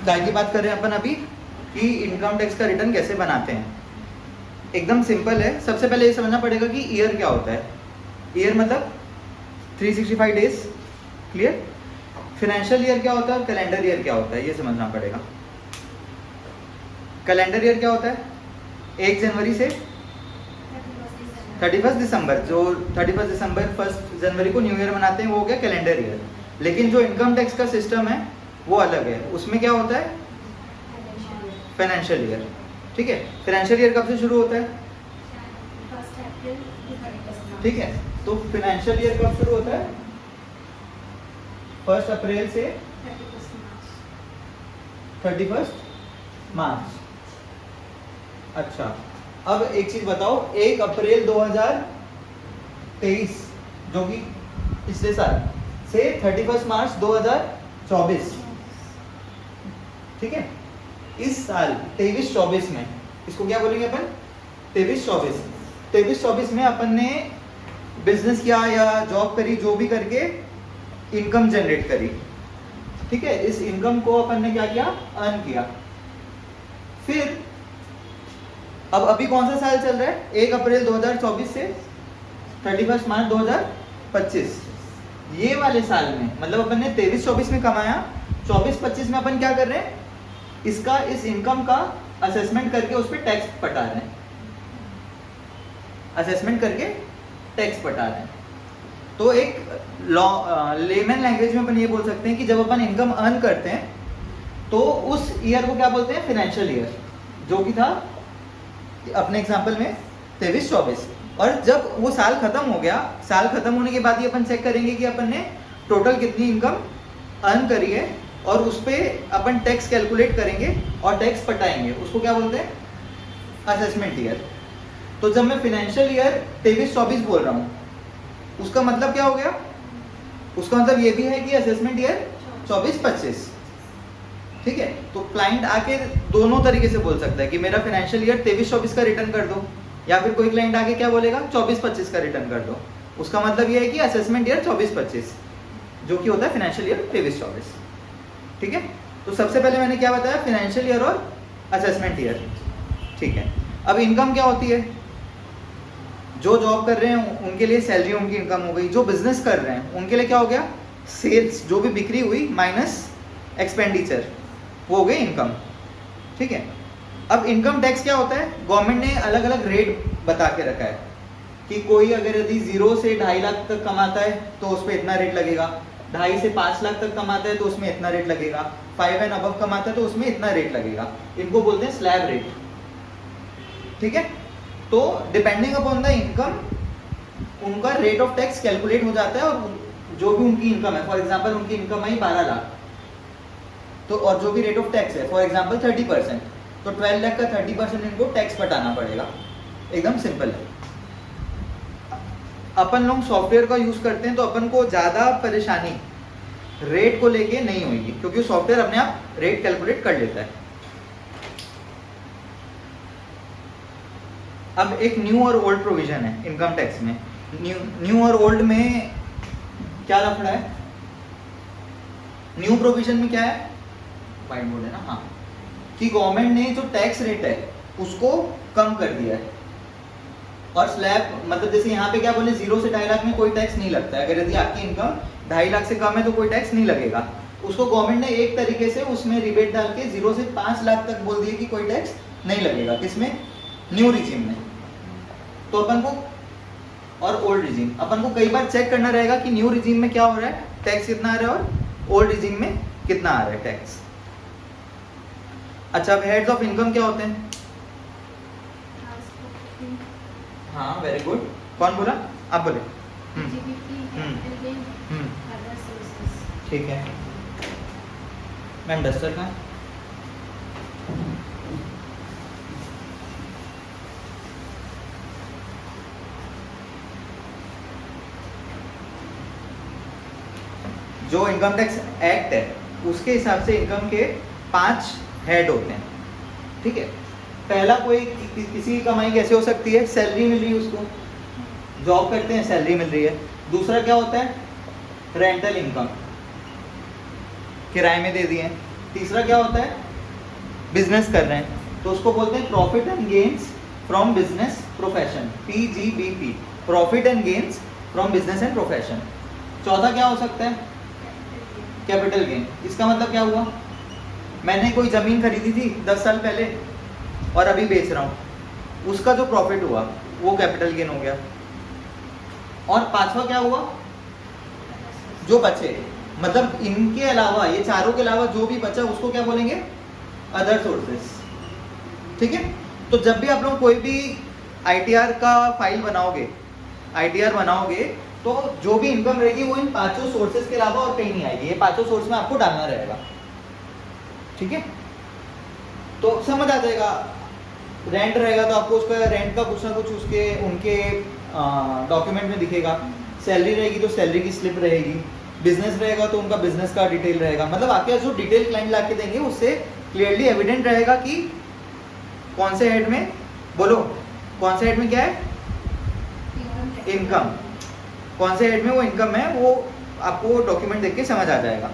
काय की बात कर रहे हैं अपन अभी कि इनकम टैक्स का रिटर्न कैसे बनाते हैं। एकदम सिंपल है। सबसे पहले ये समझना पड़ेगा कि ईयर क्या होता है। ईयर मतलब 365 डेज, क्लियर। फाइनेंशियल ईयर क्या होता है और कैलेंडर ईयर क्या होता है ये समझना पड़ेगा। कैलेंडर ईयर क्या होता है? 1 जनवरी से 31 दिसंबर। जो 31 दिसंबर 1 जनवरी को न्यू ईयर मनाते हैं वो हो गया कैलेंडर ईयर। लेकिन जो इनकम टैक्स का सिस्टम है वो अलग है। उसमें क्या होता है? फाइनेंशियल ईयर, ठीक है। फाइनेंशियल ईयर कब से शुरू होता है? ठीक है, तो फाइनेंशियल ईयर कब शुरू होता है? 1 अप्रैल से 31 मार्च। अच्छा, अब एक चीज बताओ, 1 अप्रैल 2023 जो कि पिछले साल से 31 मार्च 2024, ठीक है। इस साल 23-24 में इसको क्या बोलेंगे अपन? 23-24 में अपन ने बिजनेस किया या जॉब करी, जो भी करके इनकम जनरेट करी, ठीक है। इस इनकम को अपन ने क्या किया? अर्न किया। फिर अब अभी कौन सा साल चल रहा है? 1 अप्रैल 2024 से 31 मार्च 2025। ये वाले साल में मतलब अपन ने 23-24 में कमाया, 24-25 में अपन क्या कर रहे हैं? इसका, इस इनकम का असेसमेंट करके उस पर टैक्स पटा रहे हैं। असेसमेंट करके टैक्स पटा रहे हैं। तो एक लेमन लैंग्वेज में अपन ये बोल सकते हैं कि जब अपन इनकम अर्न करते हैं तो उस ईयर को क्या बोलते हैं? फाइनेंशियल ईयर, जो कि था अपने एग्जांपल में 23-24। और जब वो साल खत्म हो गया, साल खत्म होने के बाद ही अपन चेक करेंगे कि अपन ने टोटल कितनी इनकम अर्न करी है और उस पर अपन टैक्स कैलकुलेट करेंगे और टैक्स पटाएंगे। उसको क्या बोलते हैं? Assessment year. तो जब मैं फाइनेंशियल ईयर 23-24 बोल रहा हूँ उसका मतलब क्या हो गया? उसका मतलब ये भी है कि असेसमेंट ईयर 24-25, ठीक है। तो क्लाइंट आके दोनों तरीके से बोल सकता है कि मेरा फाइनेंशियल ईयर 23-24 का रिटर्न कर दो, या फिर कोई क्लाइंट आके क्या बोलेगा? 24-25 का रिटर्न कर दो। उसका मतलब ये है कि असेसमेंट ईयर 24-25 जो कि होता है फाइनेंशियल ईयर 23-24, ठीक है। तो सबसे पहले मैंने क्या बताया? फाइनेंशियल ईयर और असेसमेंट ईयर, ठीक है। अब इनकम क्या होती है? जो जॉब कर रहे हैं उनके लिए सैलरी उनकी इनकम हो गई। जो बिजनेस कर रहे हैं उनके लिए क्या हो गया? सेल्स, जो भी बिक्री हुई माइनस एक्सपेंडिचर, वो हो गई इनकम, ठीक है। अब इनकम टैक्स क्या होता है? गवर्नमेंट ने अलग अलग रेट बता के रखा है कि कोई अगर यदि 0 से 2.5 लाख तक कमाता है तो उस पर इतना रेट लगेगा, 2.5 से 5 लाख तक कमाता है तो उसमें इतना रेट लगेगा, 5 एंड अबव कमाता है तो उसमें इतना रेट लगेगा। इनको बोलते हैं स्लैब रेट, ठीक है। तो डिपेंडिंग अपॉन द इनकम उनका रेट ऑफ टैक्स कैलकुलेट हो जाता है। और जो भी उनकी इनकम है, फॉर एग्जांपल उनकी इनकम आई 12 लाख, तो और जो भी रेट ऑफ टैक्स है फॉर एग्जांपल 30%, तो 12 लाख का 30% इनको टैक्स पटाना पड़ेगा। एकदम सिंपल है। अपन लोग सॉफ्टवेयर का यूज करते हैं तो अपन को ज्यादा परेशानी रेट को लेके नहीं होगी, क्योंकि सॉफ्टवेयर अपने आप रेट कैलकुलेट कर लेता है। अब एक न्यू और ओल्ड प्रोविजन है इनकम टैक्स में। न्यू और ओल्ड में क्या लफड़ा है? न्यू प्रोविजन में क्या है? व्हाइट बोर्ड है ना, हाँ, कि गवर्नमेंट ने जो टैक्स रेट है उसको कम कर दिया है। और स्लैब मतलब जैसे यहाँ पे क्या बोले, 0 से 2.5 लाख में कोई टैक्स नहीं लगता है। अगर यदि आपकी इनकम 2.5 लाख से कम है तो कोई टैक्स नहीं लगेगा। उसको गवर्नमेंट ने एक तरीके से उसमें रिबेट डाल के 0 से 5 लाख तक बोल दिया कि कोई टैक्स नहीं लगेगा। किसमें? न्यू रिजीम में। तो अपन को, और ओल्ड रिजीम, अपन को कई बार चेक करना रहेगा कि न्यू रिजीम में क्या हो रहा है, टैक्स कितना आ रहा है, और ओल्ड रिजीम में कितना आ रहा है टैक्स। अच्छा, अब हेड्स ऑफ इनकम क्या होते हैं? हाँ, वेरी गुड। कौन बोला? आप बोले। ठीक है मैम, डस्टर का जो इनकम टैक्स एक्ट है उसके हिसाब से इनकम के 5 हेड होते हैं, ठीक है। पहला, कोई किसी की कमाई कैसे हो सकती है? सैलरी मिल रही है उसको, जॉब करते हैं सैलरी मिल रही है। दूसरा क्या होता है? रेंटल इनकम, किराए में दे दिए, तीसरा क्या होता है, बिजनेस कर रहे हैं तो उसको बोलते हैं profit and gains from business profession, PGBP, profit and gains from business and profession. चौथा क्या हो सकता है, कैपिटल गेन। इसका मतलब क्या हुआ, मैंने कोई ज़मीन खरीदी थी 10 साल पहले और अभी बेच रहा हूँ, उसका जो प्रॉफिट हुआ वो कैपिटल गेन हो गया। और पांचवा क्या हुआ, जो बचे, मतलब इनके अलावा, ये चारों के अलावा जो भी बचा उसको क्या बोलेंगे, अदर सोर्सेस। ठीक है, तो जब भी आप लोग कोई भी ITR का फाइल बनाओगे, ITR बनाओगे, तो जो भी इनकम रहेगी वो इन पांचों सोर्सेज के अलावा और कहीं नहीं आएगी, ये पांचों सोर्स में आपको डालना रहेगा। ठीक है, तो समझ आ जाएगा। रेंट रहेगा तो आपको उसका रेंट का कुछ ना कुछ उसके उनके डॉक्यूमेंट में दिखेगा। सैलरी रहेगी तो सैलरी की स्लिप रहेगी। बिजनेस रहेगा तो उनका बिजनेस का डिटेल रहेगा। मतलब आपके जो डिटेल क्लाइंट ला के देंगे उससे क्लियरली एविडेंट रहेगा कि कौन से हेड में, बोलो कौन से हेड में क्या है, इनकम, कौन से हेड में वो इनकम है, वो आपको डॉक्यूमेंट देख के समझ आ जाएगा।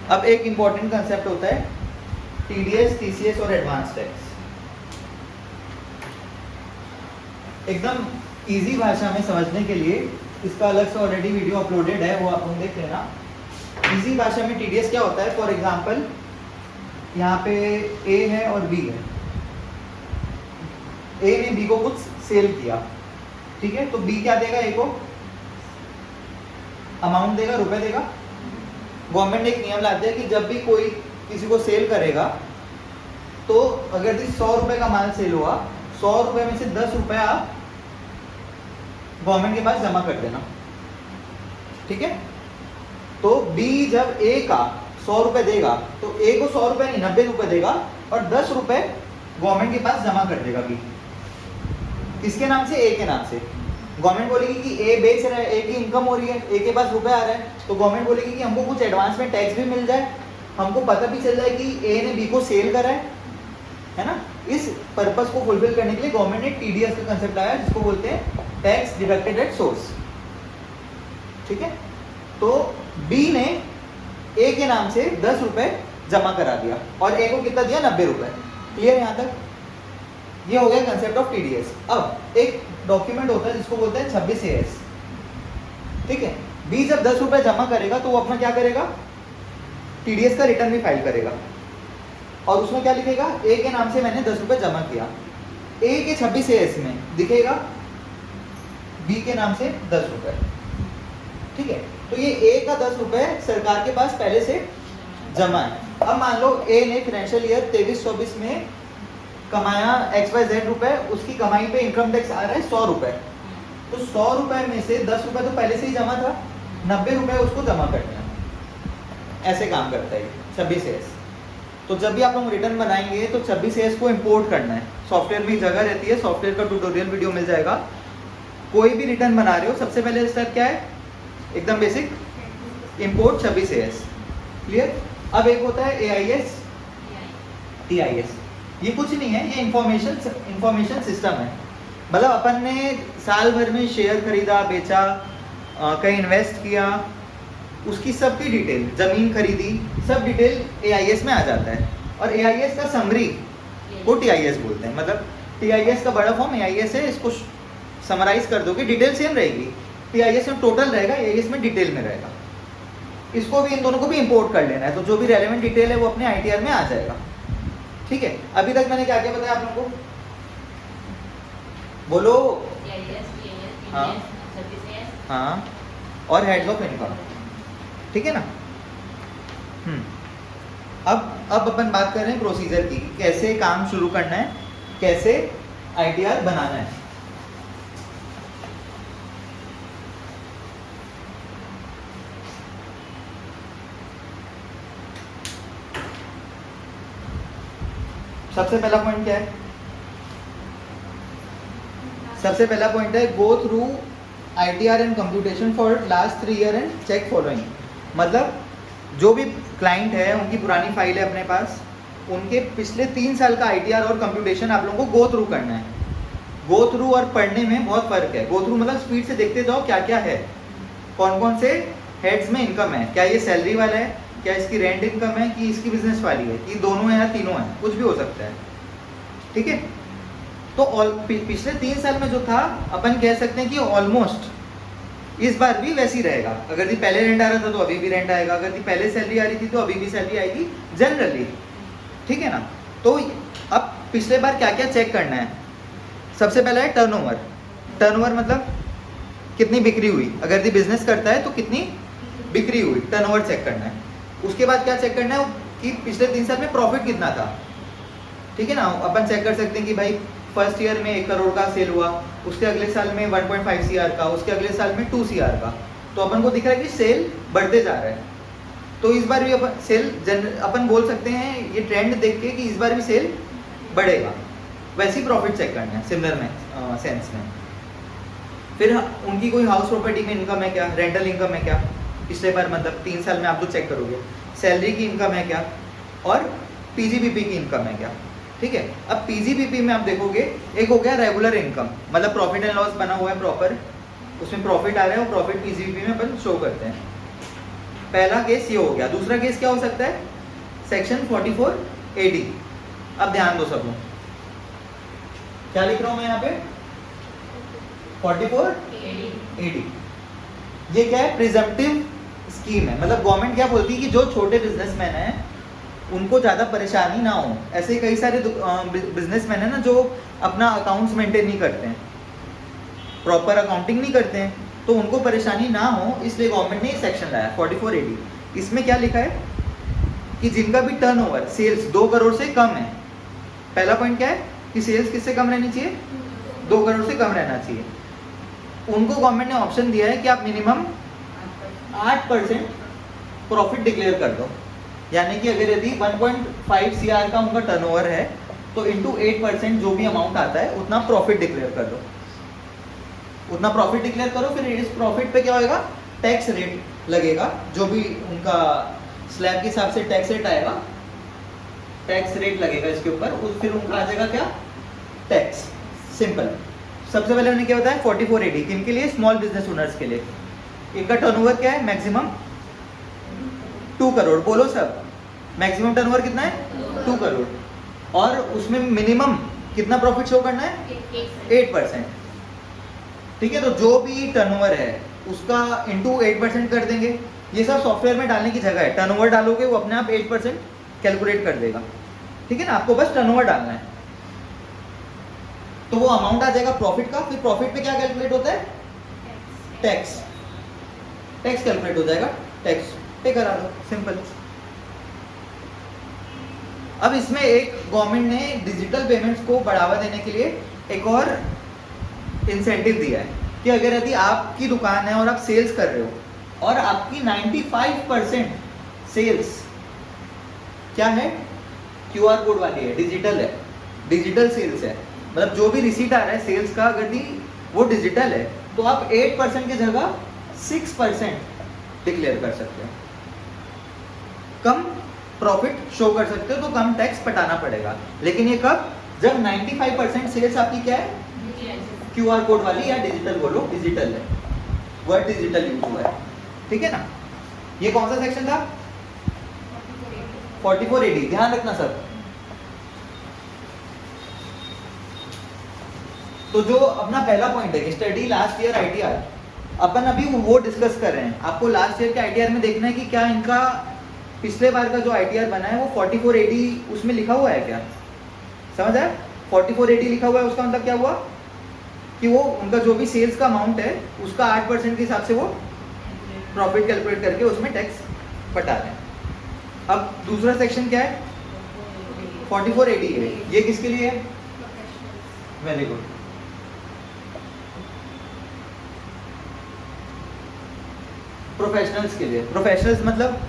अब एक इंपॉर्टेंट कंसेप्ट होता है TDS, TCS और एडवांस टैक्स। एकदम इजी भाषा में समझने के लिए इसका अलग से ऑलरेडी वीडियो अपलोडेड है, वो आप लोग देख लेना। इजी भाषा में TDS क्या होता है, फॉर एग्जांपल यहाँ पे A है और B है। A ने B को कुछ सेल किया, ठीक है, तो B क्या देगा, A को अमाउंट देगा, रुपए देगा। गवर्नमेंट ने एक नियम लाते हैं कि जब भी कोई किसी को सेल करेगा तो अगर 100 रुपए का माल सेल हुआ, 100 रुपए में से 10 रुपए आप गवर्नमेंट के पास जमा कर देना। ठीक है, तो B जब A का 100 रुपए देगा तो A को 100 रुपए नहीं 90 रुपए देगा और 10 रुपए गवर्नमेंट के पास जमा कर देगा B। किसके नाम से, A के नाम से। गवर्नमेंट बोलेगी कि A बेच रहा है, A की इनकम हो रही है, A के पास रुपए आ रहे हैं, तो गवर्नमेंट बोलेगी कि हमको कुछ एडवांस में टैक्स भी मिल जाए, हमको पता भी चल जाए कि A ने B को सेल करा है ना। इस पर्पस को फुलफिल करने के लिए गवर्नमेंट ने TDS का कंसेप्ट लाया, जिसको बोलते हैं टैक्स डिडक्टेड एट सोर्स। ठीक है, तो B ने A के नाम से 10 रुपए जमा करा दिया और A को कितना दिया, 90 रुपए। क्लियर यहाँ तक, ये हो गया कंसेप्ट ऑफ TDS। अब एक डॉक्यूमेंट होता है जिसको बोलते हैं 26AS। ठीक है, B जब 10 रुपए जमा करेगा तो वो अपना क्या करेगा, TDS का रिटर्न भी फाइल करेगा और उसमें क्या लिखेगा, A के नाम से मैंने 10 रुपए जमा किया। A के 26AS में दिखेगा B के नाम से 10 रुपए। ठीक है, तो ये A का 10 रुपए सरकार के पास पहले से जमा है। अब मान लो A ने फाइनेंशियल ईयर 23-24 में कमाया XYZ रुपए, उसकी कमाई पे इनकम टैक्स आ रहा है 100 रुपए, तो 100 रुपए में से 10 रुपए तो पहले से ही जमा था, 90 रुपए उसको जमा करना है। ऐसे काम करता है 26AS। तो जब भी आप लोग रिटर्न बनाएंगे तो 26AS को इंपोर्ट करना है। सॉफ्टवेयर में जगह रहती है, सॉफ्टवेयर का ट्यूटोरियल वीडियो मिल जाएगा। कोई भी रिटर्न बना रहे हो, सबसे पहले स्टेप क्या है, एकदम बेसिक, इंपोर्ट 26AS। क्लियर। अब एक होता है AIS, TIS। ये कुछ नहीं है, ये इंफॉर्मेशन सिस्टम है। मतलब अपन ने साल भर में शेयर खरीदा, बेचा, कहीं इन्वेस्ट किया, उसकी सबकी डिटेल, जमीन खरीदी, सब डिटेल AIS में आ जाता है। और AIS का समरी को TIS बोलते हैं। मतलब TIS का बड़ा फॉर्म AIS है, इसको समराइज कर दोगे डिटेल सेम रहेगी। TIS में टोटल रहेगा, AIS में डिटेल में रहेगा। इसको भी, इन दोनों को भी इंपोर्ट कर लेना है, तो जो भी रेलेवेंट डिटेल है वो अपने ITR में आ जाएगा। ठीक है, अभी तक मैंने क्या क्या बताया आप लोगों को, बोलो। हाँ हाँ, और हेड्स ऑफ इनकम। ठीक है ना। अब अपन बात कर रहे हैं प्रोसीजर की, कैसे काम शुरू करना है, कैसे ITR बनाना है। सबसे पहला पॉइंट क्या है, सबसे पहला पॉइंट है go through ITR and computation for last 3 year and check following. मतलब जो भी क्लाइंट है, उनकी पुरानी फाइल है अपने पास, उनके पिछले 3 साल का ITR और कंप्यूटेशन आप लोगों को गो थ्रू करना है। गो थ्रू और पढ़ने में बहुत फर्क है। गो थ्रू मतलब स्पीड से देखते जाओ क्या क्या है, कौन कौन से हेड्स में इनकम है, क्या ये सैलरी वाला है, क्या इसकी रेंट इनकम है, कि इसकी बिजनेस वाली है, कि दोनों है या तीनों है, कुछ भी हो सकता है। ठीक है, तो पिछले 3 साल में जो था अपन कह सकते हैं कि ऑलमोस्ट इस बार भी वैसी रहेगा। अगर दी पहले रेंट आ रहा था तो अभी भी रेंट आएगा, अगर दी पहले सैलरी आ रही थी तो अभी भी सैलरी आएगी जनरली। ठीक है ना। तो अब पिछले बार क्या क्या चेक करना है, सबसे पहला है टर्नओवर। टर्नओवर मतलब कितनी बिक्री हुई, अगर दी बिजनेस करता है तो कितनी बिक्री हुई, टर्नओवर चेक करना है। उसके बाद क्या चेक करना है कि पिछले 3 साल में प्रॉफिट कितना था। ठीक है ना, अपन चेक कर सकते हैं कि भाई फर्स्ट ईयर में 1 करोड़ का सेल हुआ, उसके अगले साल में 1.5 CR का, उसके अगले साल में 2 CR का। तो अपन को दिख रहा है कि सेल बढ़ते जा रहा है। तो इस बार भी अपन बोल सकते हैं ये ट्रेंड देख के कि इस बार भी सेल बढ़ेगा। वैसे ही प्रॉफिट चेक करना है सिमिलर में सेंस में। फिर उनकी कोई हाउस प्रॉपर्टी में इनकम है क्या, रेंटल इनकम है क्या, पिछले बार मतलब 3 साल में आप जो चेक करोगे, सैलरी की इनकम है क्या, और पीजीबीपी की इनकम है क्या। ठीक है, अब पीजीबीपी में आप देखोगे एक हो गया रेगुलर इनकम, मतलब प्रॉफिट एंड लॉस बना हुआ है प्रॉपर, उसमें प्रॉफिट आ रहा है, वो प्रॉफिट पीजीबीपी में अपन शो करते हैं। पहला केस ये हो गया। दूसरा केस क्या हो सकता है, सेक्शन 44 AD। अब ध्यान दो सब लोग, क्या लिख रहा हूं मैं यहाँ पे, 44 AD। ये क्या है, प्रिजम्पटिव स्कीम है। मतलब गवर्नमेंट क्या बोलती है कि जो छोटे बिजनेसमैन हैं उनको ज़्यादा परेशानी ना हो। ऐसे कई सारे बिजनेसमैन है ना जो अपना अकाउंट्स मेंटेन नहीं करते हैं, प्रॉपर अकाउंटिंग नहीं करते हैं, तो उनको परेशानी ना हो, इसलिए गवर्नमेंट ने ये सेक्शन लाया 44 AD। इसमें क्या लिखा है कि जिनका भी टर्नओवर सेल्स 2 करोड़ से कम है, पहला पॉइंट क्या है कि सेल्स किससे कम रहनी चाहिए, 2 करोड़ से कम रहना चाहिए। उनको गवर्नमेंट ने ऑप्शन दिया है कि आप मिनिमम 8% प्रॉफिट डिक्लेयर कर दो। यानी कि अगर यदि 1.5 CR का उनका टर्नओवर है तो इंटू 8% जो भी अमाउंट आता है उतना प्रॉफिट डिक्लेयर कर दो, उतना प्रॉफिट डिक्लेयर करो। फिर इस प्रॉफिट पे क्या होगा, टैक्स रेट लगेगा, जो भी उनका स्लैब के हिसाब से टैक्स रेट आएगा, टैक्स रेट लगेगा इसके ऊपर, फिर उनका आ जाएगा क्या, टैक्स। सिंपल। सबसे पहले उन्होंने क्या बताया 44 AD किनके लिए, स्मॉल बिजनेस ओनर्स के लिए। इनका टर्नओवर क्या है, मैक्सिमम 2 करोड़। बोलो सब, मैक्सिमम टर्नओवर कितना है, 2 करोड़। और उसमें मिनिमम कितना प्रॉफिट शो करना है, 8%। ठीक है, तो जो भी टर्नओवर है उसका इंटू 8% कर देंगे। ये सब सॉफ्टवेयर में डालने की जगह है, टर्नओवर डालोगे वो अपने आप 8% कैलकुलेट कर देगा। ठीक है ना, आपको बस टर्नओवर डालना है तो वो अमाउंट आ जाएगा प्रॉफिट का। फिर प्रॉफिट पे क्या कैलकुलेट होता है, टैक्स। टैक्स कैलकुलेट हो जाएगा, टैक्स पे करा दो, सिंपल। अब इसमें एक गवर्नमेंट ने डिजिटल पेमेंट्स को बढ़ावा देने के लिए एक और इंसेंटिव दिया है कि अगर यदि आपकी दुकान है और आप सेल्स कर रहे हो और आपकी 95% सेल्स क्या है, QR कोड वाली है, डिजिटल है, डिजिटल सेल्स है, मतलब जो भी रिसीट आ रहा है सेल्स का अगर वो डिजिटल है तो आप 8% की जगह 6% डिक्लेयर कर सकते हो, कम प्रॉफिट शो कर सकते हो, तो कम टैक्स पटाना पड़ेगा। लेकिन ये कब, जब 95% सेल्स आपकी क्या है, QR कोड वाली या डिजिटल बोलो, डिजिटल है, वर्ड डिजिटल यूज हुआ है। ठीक है ना। ये कौन सा सेक्शन था, 44 AD। ध्यान रखना सब। तो जो अपना पहला पॉइंट है कि स्टडी लास्ट ईयर ITR, अपन अभी वो डिस्कस कर रहे हैं। आपको लास्ट ईयर के ITR में देखना है कि क्या इनका पिछले बार का जो ITR बना है वो 44 AD उसमें लिखा हुआ है क्या, समझ आया। 44 AD लिखा हुआ है, उसका मतलब क्या हुआ कि वो उनका जो भी सेल्स का अमाउंट है उसका 8% के हिसाब से वो प्रॉफिट कैलकुलेट करके उसमें टैक्स पटा रहे हैं। अब दूसरा सेक्शन क्या है, 44 AD है, ये किसके लिए है, वेरी गुड, प्रोफेशनल्स के लिए। प्रोफेशनल्स मतलब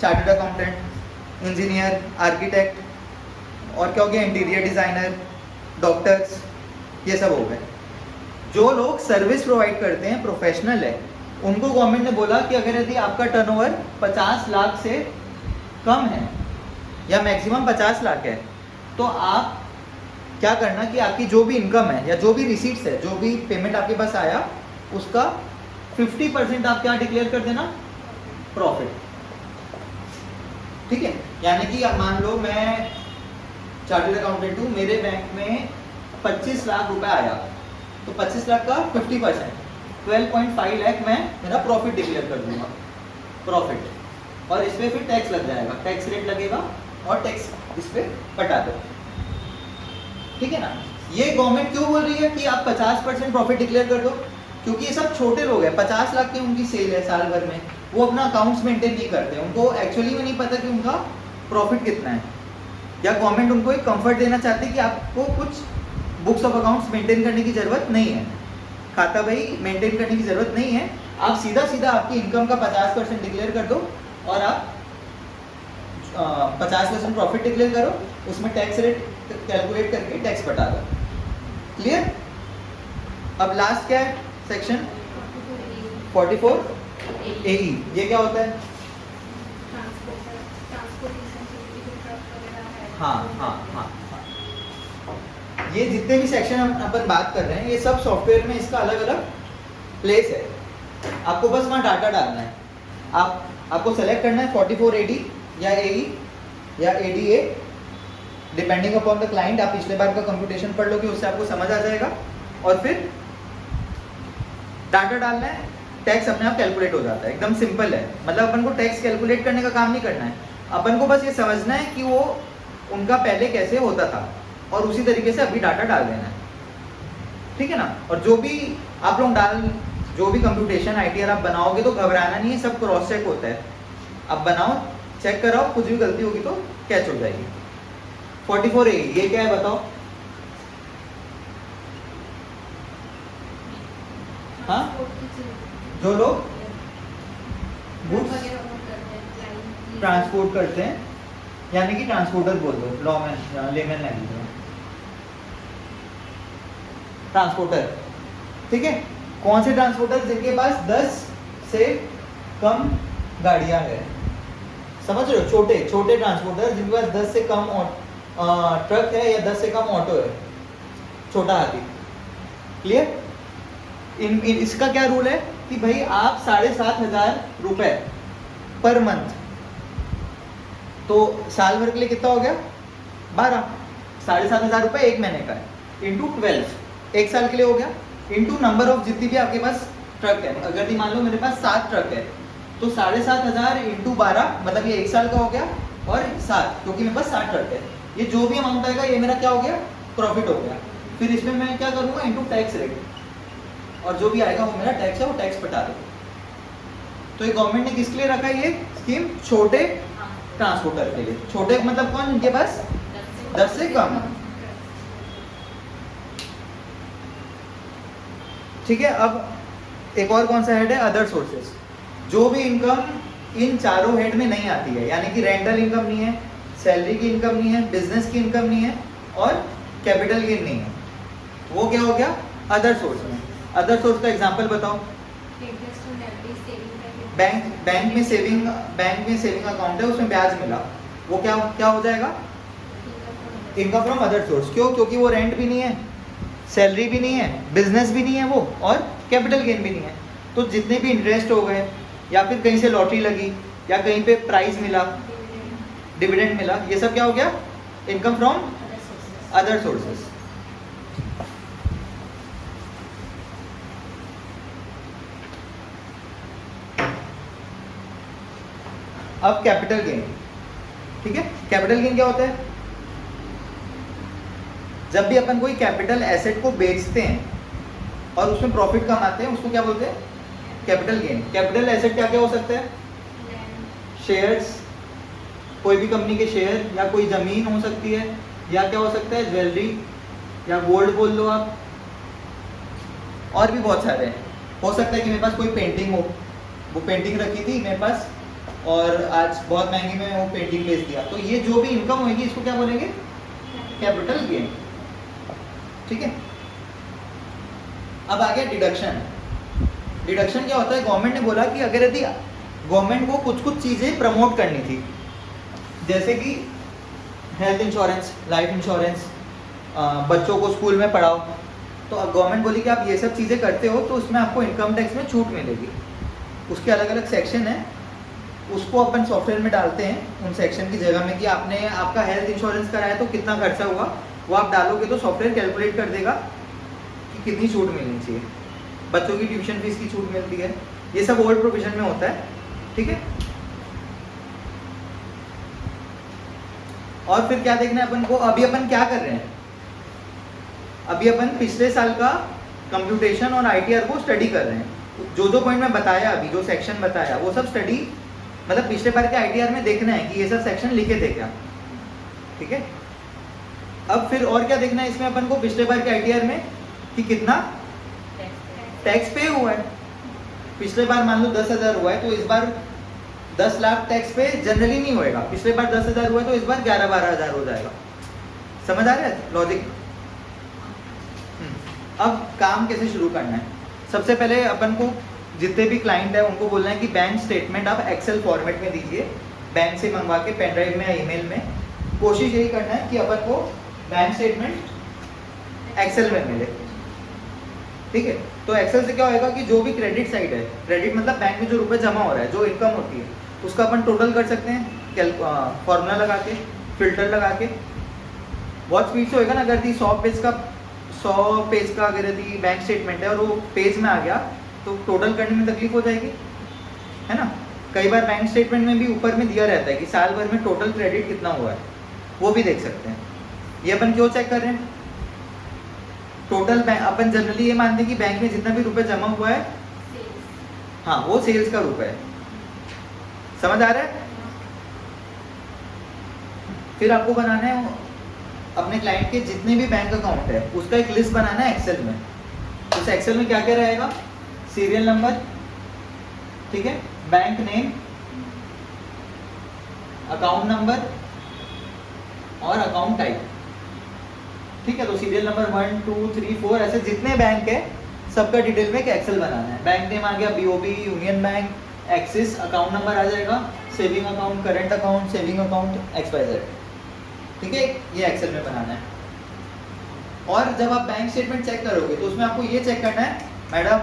चार्टर्ड अकाउंटेंट, इंजीनियर, आर्किटेक्ट, और क्या हो गया, इंटीरियर डिजाइनर, डॉक्टर्स, ये सब हो गए। जो लोग सर्विस प्रोवाइड करते हैं, प्रोफेशनल है, उनको गवर्नमेंट ने बोला कि अगर यदि आपका टर्नओवर 50 लाख से कम है या मैक्सिमम 50 लाख है तो आप क्या करना कि आपकी जो भी इनकम है या जो भी रिसीट्स है, जो भी पेमेंट आपके पास आया, उसका 50% आप क्या डिक्लेयर कर देना, प्रॉफिट। ठीक है, यानी कि अब मान लो मैं चार्टर्ड अकाउंटेंट हूँ, मेरे बैंक में 25 लाख रुपए आया, तो 25 लाख का 50% 12.5 लाख मैं मेरा प्रॉफिट डिक्लेयर कर दूंगा, प्रॉफिट। और इस पे फिर टैक्स लग जाएगा, टैक्स रेट लगेगा और टैक्स इस पे कटा दो। ठीक है ना। ये गवर्नमेंट क्यों बोल रही है कि आप 50% प्रॉफिट डिक्लेयर कर दो, क्योंकि ये सब छोटे लोग हैं, 50 लाख की उनकी सेल है साल भर में, वो अपना अकाउंट्स मेंटेन नहीं करते, उनको एक्चुअली में नहीं पता कि उनका प्रॉफिट कितना है। या गवर्नमेंट उनको एक कंफर्ट देना चाहती है कि आपको कुछ बुक्स ऑफ अकाउंट्स मेंटेन करने की जरूरत नहीं है, खाता भाई मेंटेन करने की जरूरत नहीं है, आप सीधा सीधा आपकी इनकम का 50% डिक्लेयर कर दो और आप 50% प्रॉफिट डिक्लेयर करो, उसमें टैक्स रेट कैलकुलेट करके टैक्स बता दो। क्लियर। अब लास्ट क्या है सेक्शन 44 AE, ये क्या होता है? हाँ हाँ हाँ हाँ, ये जितने भी सेक्शन हम अपन बात कर रहे हैं, ये सब सॉफ्टवेयर में इसका अलग अलग प्लेस है, आपको बस वहाँ डाटा डालना है। आपको सेलेक्ट करना है 44 AD या AE या ADA, depending upon the client. आप पिछले बार का कंप्यूटेशन पढ़ लोगे, उससे आपको समझ आ जाएगा। और फिर डाटा डालना है, टैक्स अपने आप कैलकुलेट हो जाता है, एकदम सिंपल है। मतलब अपन को टैक्स कैलकुलेट करने का काम नहीं करना है, अपन को बस ये समझना है कि वो उनका पहले कैसे होता था और उसी तरीके से अभी डाटा डाल देना है। ठीक है ना। और जो भी आप लोग जो भी कंप्यूटेशन ITR आप बनाओगे तो घबराना नहीं है, सब क्रॉस चेक होता है। आप बनाओ, चेक कराओ, कुछ भी गलती होगी तो कैच हो जाएगी। 44A ये क्या है बताओ? हाँ, जो लोग गुड्स ट्रांसपोर्ट करते हैं, यानी कि ट्रांसपोर्टर बोल दो लॉ में, लेमन लैंग्वेज में ट्रांसपोर्टर। ठीक है, कौन से ट्रांसपोर्टर? जिनके पास 10 से कम गाड़ियां हैं, समझ रहे हो? छोटे छोटे ट्रांसपोर्टर जिनके पास 10 से कम ट्रक है या 10 से कम ऑटो है, छोटा हाथी। क्लियर। इसका क्या रूल है कि भाई आप 7,500 रुपए पर मंथ, तो साल भर के लिए कितना हो गया? 12। 7,500 रुपए एक महीने का है इंटू 12, एक साल के लिए हो गया, इंटू नंबर ऑफ जितनी भी आपके पास ट्रक है। अगर मान लो मेरे पास 7 ट्रक है, तो 7,500 इंटू 12, मतलब ये एक साल का हो गया, और 7 क्योंकि मेरे पास 7 ट्रक है। ये जो भी अमाउंट आएगा ये मेरा क्या हो गया? प्रॉफिट हो गया। फिर इसमें मैं क्या करूँगा? इंटू टैक्स रेट, और जो भी आएगा वो मेरा टैक्स है, वो टैक्स बता दो। तो ये गवर्नमेंट ने किसके लिए रखा है ये स्कीम? छोटे ट्रांसपोर्टर के लिए। छोटे मतलब कौन? जिनके पास 10 से कम। ठीक है। अब एक और कौन सा हेड है? Other sources. जो भी इनकम इन चारों हेड में नहीं आती है, यानी कि रेंटल इनकम नहीं है, सैलरी की इनकम नहीं है, बिजनेस की इनकम नहीं है, और कैपिटल गेन नहीं है, वो क्या हो गया? अदर सोर्स में। अदर सोर्स का एग्जांपल बताओ। बैंक में सेविंग अकाउंट है, उसमें ब्याज मिला, वो क्या हो जाएगा? Income from other source. क्यों? क्योंकि वो रेंट भी नहीं है, सैलरी भी नहीं है, बिजनेस भी नहीं है वो, और कैपिटल गेन भी नहीं है। तो जितने भी इंटरेस्ट हो गए, या फिर कहीं से लॉटरी लगी, या कहीं पे प्राइज मिला, डिविडेंड मिला, ये सब क्या हो गया? Income from other sources. अब कैपिटल गेन। ठीक है, कैपिटल गेन क्या होता है? जब भी अपन कोई कैपिटल एसेट को बेचते हैं और उसमें प्रॉफिट कमाते हैं, उसको क्या बोलते हैं? Capital gain. कैपिटल एसेट क्या क्या हो सकता है? शेयर्स, कोई भी कंपनी के शेयर, या कोई जमीन हो सकती है, या क्या हो सकता है? ज्वेलरी, या गोल्ड बोल लो आप, और भी बहुत सारे हैं। हो सकता है कि मेरे पास कोई पेंटिंग हो, वो पेंटिंग रखी थी मेरे पास और आज बहुत महंगी में वो पेंटिंग बेच दिया, तो ये जो भी इनकम होगी इसको क्या बोलेंगे? Capital gain. ठीक है। अब आ गया डिडक्शन। डिडक्शन क्या होता है? गवर्नमेंट ने बोला कि अगर यदि गवर्नमेंट को कुछ कुछ चीज़ें प्रमोट करनी थी, जैसे कि हेल्थ इंश्योरेंस, लाइफ इंश्योरेंस, बच्चों को स्कूल में पढ़ाओ, तो अब गवर्नमेंट बोली कि आप ये सब चीज़ें करते हो तो उसमें आपको इनकम टैक्स में छूट मिलेगी। उसके अलग अलग सेक्शन है, उसको अपन सॉफ्टवेयर में डालते हैं उन सेक्शन की जगह में कि आपने आपका हेल्थ इंश्योरेंस कराया तो कितना खर्चा हुआ, वो आप डालोगे तो सॉफ्टवेयर कैलकुलेट कर देगा कि कितनी छूट मिलनी चाहिए। बच्चों की ट्यूशन फीस की छूट मिलती है, ये सब ओल्ड प्रोविजन में होता है, ठीक है। और फिर क्या देखना है अपन को, अभी अपन क्या कर रहे हैं, अभी अपन पिछले साल का कंप्यूटेशन और आईटीआर को स्टडी कर रहे हैं। जो जो पॉइंट मैं बताया अभी, जो सेक्शन बताया, वो सब स्टडी मतलब पिछले बार के आईटीआर में देखना है कि ये सब सेक्शन लिखे थे क्या, ठीक है। अब फिर और क्या देखना है इसमें अपन को पिछले बार के आईटीआर में कि कितना टैक्स पे हुआ है। पिछले बार मान लो 10,000 हुआ है तो इस बार 10 लाख टैक्स पे जनरली नहीं होएगा। पिछले बार 10,000 हुआ है तो इस बार 11-12 हज़ार हो जाएगा। समझ आ रहा है लॉजिक? अब काम कैसे शुरू करना है, सबसे पहले अपन को जितने भी क्लाइंट है उनको बोलना है कि बैंक स्टेटमेंट आप एक्सेल फॉर्मेट में दीजिए, बैंक से मंगवा के पेन ड्राइव में या ईमेल में। कोशिश यही करना है कि अपन को बैंक स्टेटमेंट एक्सेल में मिले, ठीक है। तो एक्सेल से क्या होएगा कि जो भी क्रेडिट साइड है, क्रेडिट मतलब बैंक में जो रुपए जमा हो रहा है, जो इनकम होती है, उसका अपन टोटल कर सकते हैं फॉर्मूला लगा के, फिल्टर लगा के। बहुत स्पीड से होएगा ना, अगर 100 पेज का अगर यदि बैंक स्टेटमेंट है और वो पेज में आ गया तो टोटल करने में तकलीफ हो जाएगी, है ना। कई बार बैंक स्टेटमेंट में भी ऊपर में दिया रहता है कि साल भर में टोटल क्रेडिट कितना हुआ है, वो भी देख सकते हैं। ये अपन क्यों चेक कर रहे हैं, टोटल बैंक अपन जनरली ये मानते हैं कि बैंक में जितना भी रुपए जमा हुआ है, हाँ, वो सेल्स का रुपए है। समझ आ रहा है? फिर आपको बनाना है अपने क्लाइंट के जितने भी बैंक अकाउंट है उसका एक लिस्ट बनाना है एक्सेल में। उस एक्सेल में क्या क्या रहेगा, सीरियल नंबर, ठीक है, बैंक नेम, अकाउंट नंबर और अकाउंट टाइप, ठीक है। तो सीरियल नंबर 1 2 3 4 ऐसे जितने बैंक है सबका डिटेल में एक एक्सेल बनाना है। बैंक नेम आ गया BOB, union bank, Axis, account number आ जाएगा, saving account, current account, saving account, XYZ, ठीक है। ये एक्सेल में बनाना है। और जब आप बैंक स्टेटमेंट चेक करोगे तो उसमें आपको ये चेक करना है मैडम,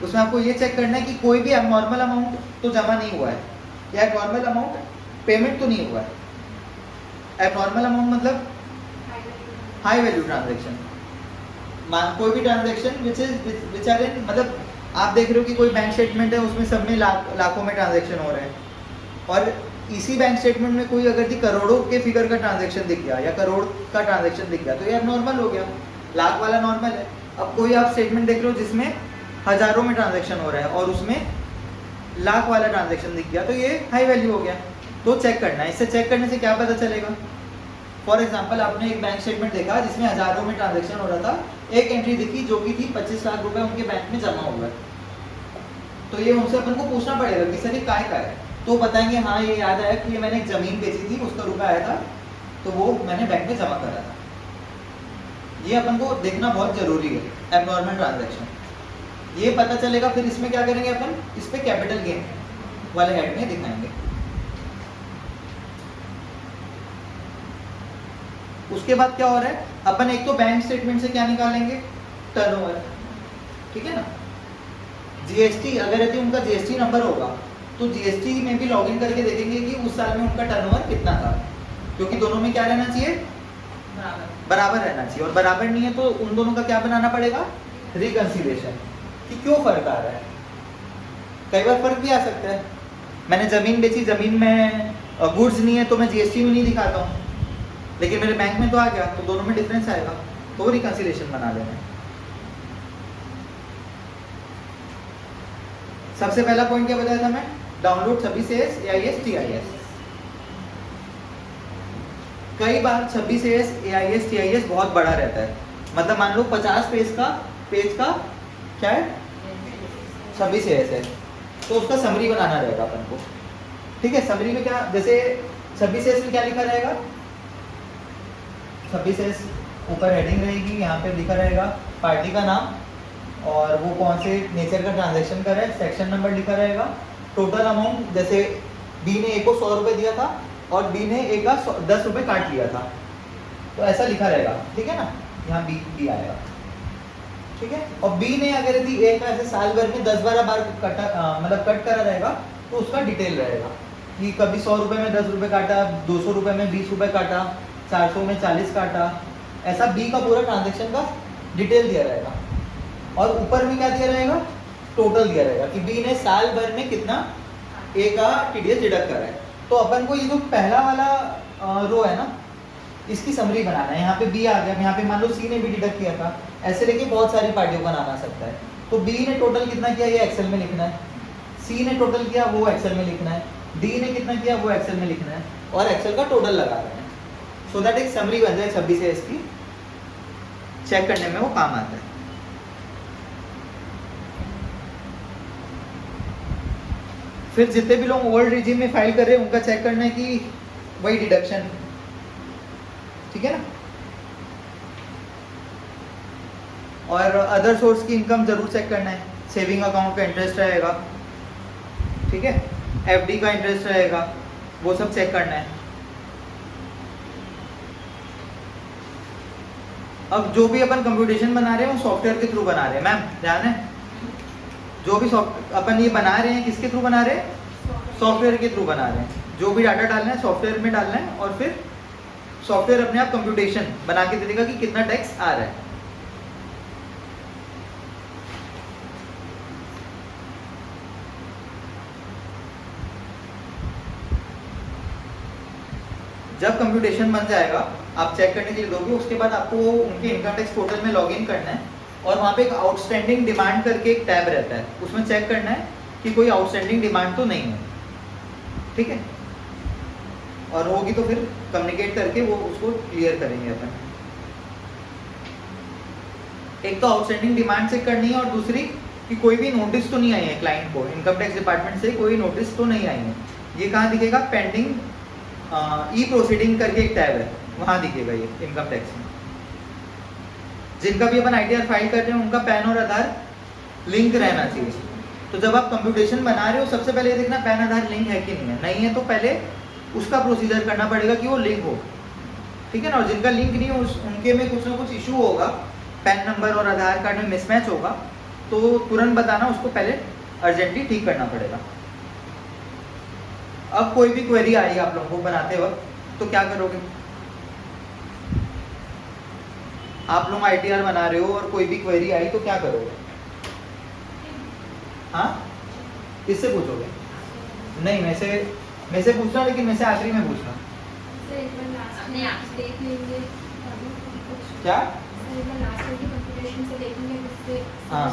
उसमें आपको ये चेक करना है कि कोई भी एबनॉर्मल अमाउंट तो जमा नहीं हुआ है या एबनॉर्मल अमाउंट पेमेंट तो नहीं हुआ है। एबनॉर्मल अमाउंट मतलब हाई वैल्यू ट्रांजैक्शन, कोई भी ट्रांजैक्शन विच आर इन, मतलब आप देख रहे हो कि कोई बैंक स्टेटमेंट है उसमें सब में लाखों में ट्रांजैक्शन हो रहे हैं, और इसी बैंक स्टेटमेंट में कोई अगर करोड़ों के फिगर का ट्रांजैक्शन दिख गया या करोड़ का ट्रांजैक्शन दिख गया तो ये नॉर्मल हो गया, लाख वाला नॉर्मल है। अब कोई आप स्टेटमेंट देख रहे हो जिसमें हजारों में ट्रांजैक्शन हो रहा है और उसमें लाख वाला ट्रांजैक्शन दिख गया तो ये हाई वैल्यू हो गया। तो चेक करना है, इससे चेक करने से क्या पता चलेगा। फॉर एग्जाम्पल आपने एक बैंक स्टेटमेंट देखा जिसमें हजारों में ट्रांजैक्शन हो रहा था, एक एंट्री दिखी जो कि थी 25 लाख रुपए उनके बैंक में जमा हुआ है, तो ये उनसे अपन को पूछना पड़ेगा कि सर ये काय का है, तो बताएंगे हाँ ये याद आया कि ये मैंने एक ज़मीन बेची थी, उसका रुपया आया था तो वो मैंने बैंक में जमा करा था। ये अपन को देखना बहुत ज़रूरी है, एबनॉर्मल ट्रांजैक्शन, ये पता चलेगा। फिर इसमें क्या करेंगे अपन, इस पर कैपिटल गेन वाले हेड में दिखाएंगे। उसके बाद क्या हो रहा है, अपन एक तो बैंक स्टेटमेंट से क्या निकालेंगे, टर्नओवर, ठीक है ना। जीएसटी अगर यदि उनका जीएसटी नंबर होगा तो जीएसटी में भी लॉगिन करके देखेंगे कि उस साल में उनका टर्नओवर कितना था, क्योंकि दोनों में क्या रहना चाहिए, बराबर रहना चाहिए। और बराबर नहीं है तो उन दोनों का क्या बनाना पड़ेगा, रिकंसिलिएशन, कि क्यों फर्क आ रहा है। कई बार फर्क भी आ सकता है, मैंने जमीन बेची, जमीन में गुड्स नहीं है तो मैं जीएसटी में नहीं दिखाता हूँ, लेकिन मेरे बैंक में तो आ गया, तो दोनों में डिफरेंस आएगा, तो रिकंसिलिएशन बना लेना है। सबसे पहला पॉइंट क्या बताया था मैं, डाउनलोड सभी सेल्स AIS TIS। कई बार 26 AS AIS TIS बहुत बड़ा रहता है, मतलब मान लो 50 पेज का क्या है 26 AS है, तो उसका समरी बनाना रहेगा अपन को, ठीक है। समरी में क्या, जैसे 26 AS में क्या लिखा रहेगा, 26 AS ऊपर हेडिंग रहेगी, यहाँ पे लिखा रहेगा पार्टी का नाम और वो कौन से नेचर का ट्रांजैक्शन कर रहा है, सेक्शन नंबर लिखा रहेगा, टोटल अमाउंट, जैसे बी ने ए को 100 रुपये दिया था और बी ने ए का 10 रुपये काट लिया था, तो ऐसा लिखा रहेगा, ठीक है ना, यहाँ बी आएगा, ठीक है। और बी ने अगर यदि ए का ऐसे साल भर में 10-12 बार मतलब कट करा रहेगा तो उसका डिटेल रहेगा कि कभी 100 रुपये में 10 रुपये काटा, 200 रुपये में 20 रुपये काटा, 400 में 40 काटा, ऐसा बी का पूरा ट्रांजेक्शन का डिटेल दिया रहेगा। और ऊपर में क्या दिया रहेगा, टोटल दिया रहेगा कि बी ने साल भर में कितना ए का टीडीएस डिडक्ट करा है। तो अपन को ये जो पहला वाला रो है ना, इसकी समरी बनाना है। यहाँ पे बी आ गया, यहाँ पे मान लो सी ने भी डिडक्ट किया था, ऐसे लेके बहुत सारी पार्टियों का नाम आ सकता है। तो बी ने टोटल कितना किया ये एक्सेल में लिखना है, सी ने टोटल किया वो एक्सेल में लिखना है, डी ने कितना किया वो एक्सेल में लिखना है, और एक्सेल का टोटल लगा रहे हैं, सो दैट एक समरी बन जाए 26 से इसकी चेक करने में वो काम आता है। फिर जितने भी लोग ओल्ड रिजीम में फाइल कर रहे हैं उनका चेक करना है कि वही डिडक्शन, ठीक है ना। और अदर सोर्स की इनकम जरूर चेक करना है, सेविंग अकाउंट का इंटरेस्ट रहेगा, ठीक है, एफडी का इंटरेस्ट रहेगा, वो सब चेक करना है। अब जो भी अपन कंप्यूटेशन बना रहे हैं वो सॉफ्टवेयर के थ्रू बना रहे हैं, मैम ध्यान है, जो भी अपन ये बना रहे हैं किसके थ्रू बना रहे हैं, सॉफ्टवेयर के थ्रू बना रहे हैं। जो भी डाटा डालना है सॉफ्टवेयर में डालना है और फिर सॉफ्टवेयर अपने आप कंप्यूटेशन बना के दे देगा कि कितना टैक्स आ रहा है। जब कंप्यूटेशन बन जाएगा आप चेक करने के लिए दोगे, उसके बाद आपको उनके इनकम टैक्स पोर्टल में लॉगिन करना है और वहाँ पे एक आउटस्टैंडिंग डिमांड करके एक टैब रहता है, उसमें चेक करना है कि कोई आउटस्टैंडिंग डिमांड तो नहीं है, ठीक है। और होगी तो फिर कम्युनिकेट करके वो उसको क्लियर करेंगे अपन। एक तो आउटस्टैंडिंग डिमांड चेक करनी है और दूसरी कि कोई भी नोटिस तो नहीं आई है क्लाइंट को, इनकम टैक्स डिपार्टमेंट से कोई नोटिस तो नहीं आई है। ये कहाँ दिखेगा, पेंडिंग ई प्रोसीडिंग करके एक टैब है, वहाँ दिखेगा ये इनकम टैक्स में। जिनका भी अपन आईटीआर फाइल कर रहे हैं उनका पैन और आधार लिंक रहना चाहिए। तो जब आप कंप्यूटेशन बना रहे हो सबसे पहले ये देखना पैन आधार लिंक है कि नहीं है, नहीं है तो पहले उसका प्रोसीजर करना पड़ेगा कि वो लिंक हो, ठीक है ना। और जिनका लिंक नहीं हो उनके में कुछ ना कुछ इशू होगा, पैन नंबर और आधार कार्ड में मिसमैच होगा, तो तुरंत बताना, उसको पहले अर्जेंटली ठीक करना पड़ेगा। अब कोई भी क्वेरी आई आप लोगों को बनाते वक्त तो क्या करोगे, आप लोग आईटीआर बना रहे हो और कोई भी क्वेरी आई तो क्या करोगे, हाँ किससे पूछोगे, नहीं मैं से पूछना, लेकिन मैं से आखिरी में पूछना क्या, हाँ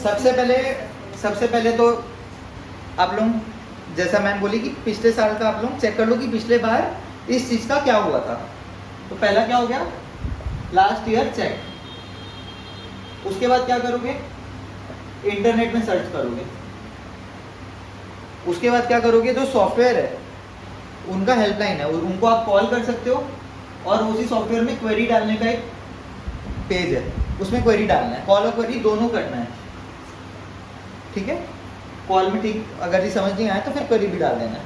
सबसे पहले तो आप लोग जैसा मैम बोली कि पिछले साल का आप लोग चेक कर लो कि पिछले बार इस चीज़ का क्या हुआ था। तो पहला क्या हो गया, लास्ट ईयर चेक। उसके बाद क्या करोगे, इंटरनेट में सर्च करोगे। उसके बाद क्या करोगे, जो सॉफ्टवेयर है उनका हेल्पलाइन है, उनको आप कॉल कर सकते हो और उसी सॉफ्टवेयर में क्वेरी डालने का एक पेज है, उसमें क्वेरी डालना है, कॉल और क्वेरी दोनों करना है, ठीक है। कॉल में ठीक, अगर ये समझ नहीं आया तो फिर क्वेरी भी डाल देना है।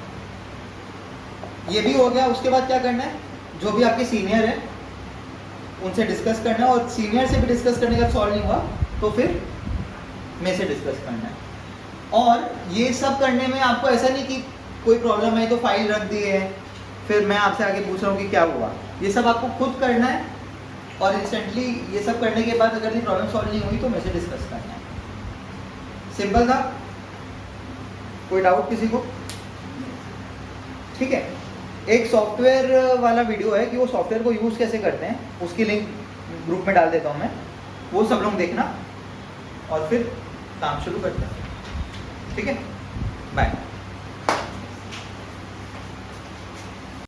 ये भी हो गया। उसके बाद क्या करना है, जो भी आपके सीनियर है उनसे डिस्कस करना है, और सीनियर से भी डिस्कस करने का सॉल्व नहीं हुआ तो फिर मेरे से डिस्कस करना है। और ये सब करने में आपको ऐसा नहीं कि कोई प्रॉब्लम है तो फाइल रख दी है फिर मैं आपसे आगे पूछ रहा हूँ कि क्या हुआ, ये सब आपको खुद करना है। और इंस्टेंटली ये सब करने के बाद अगर ये प्रॉब्लम सॉल्व नहीं हुई तो मेरे से डिस्कस करना है। सिंपल था, कोई डाउट किसी को, ठीक है। एक सॉफ्टवेयर वाला वीडियो है कि वो सॉफ्टवेयर को यूज़ कैसे करते हैं, उसकी लिंक ग्रुप में डाल देता हूँ मैं, वो सब लोग देखना और फिर काम शुरू करते हैं, ठीक है। बाय।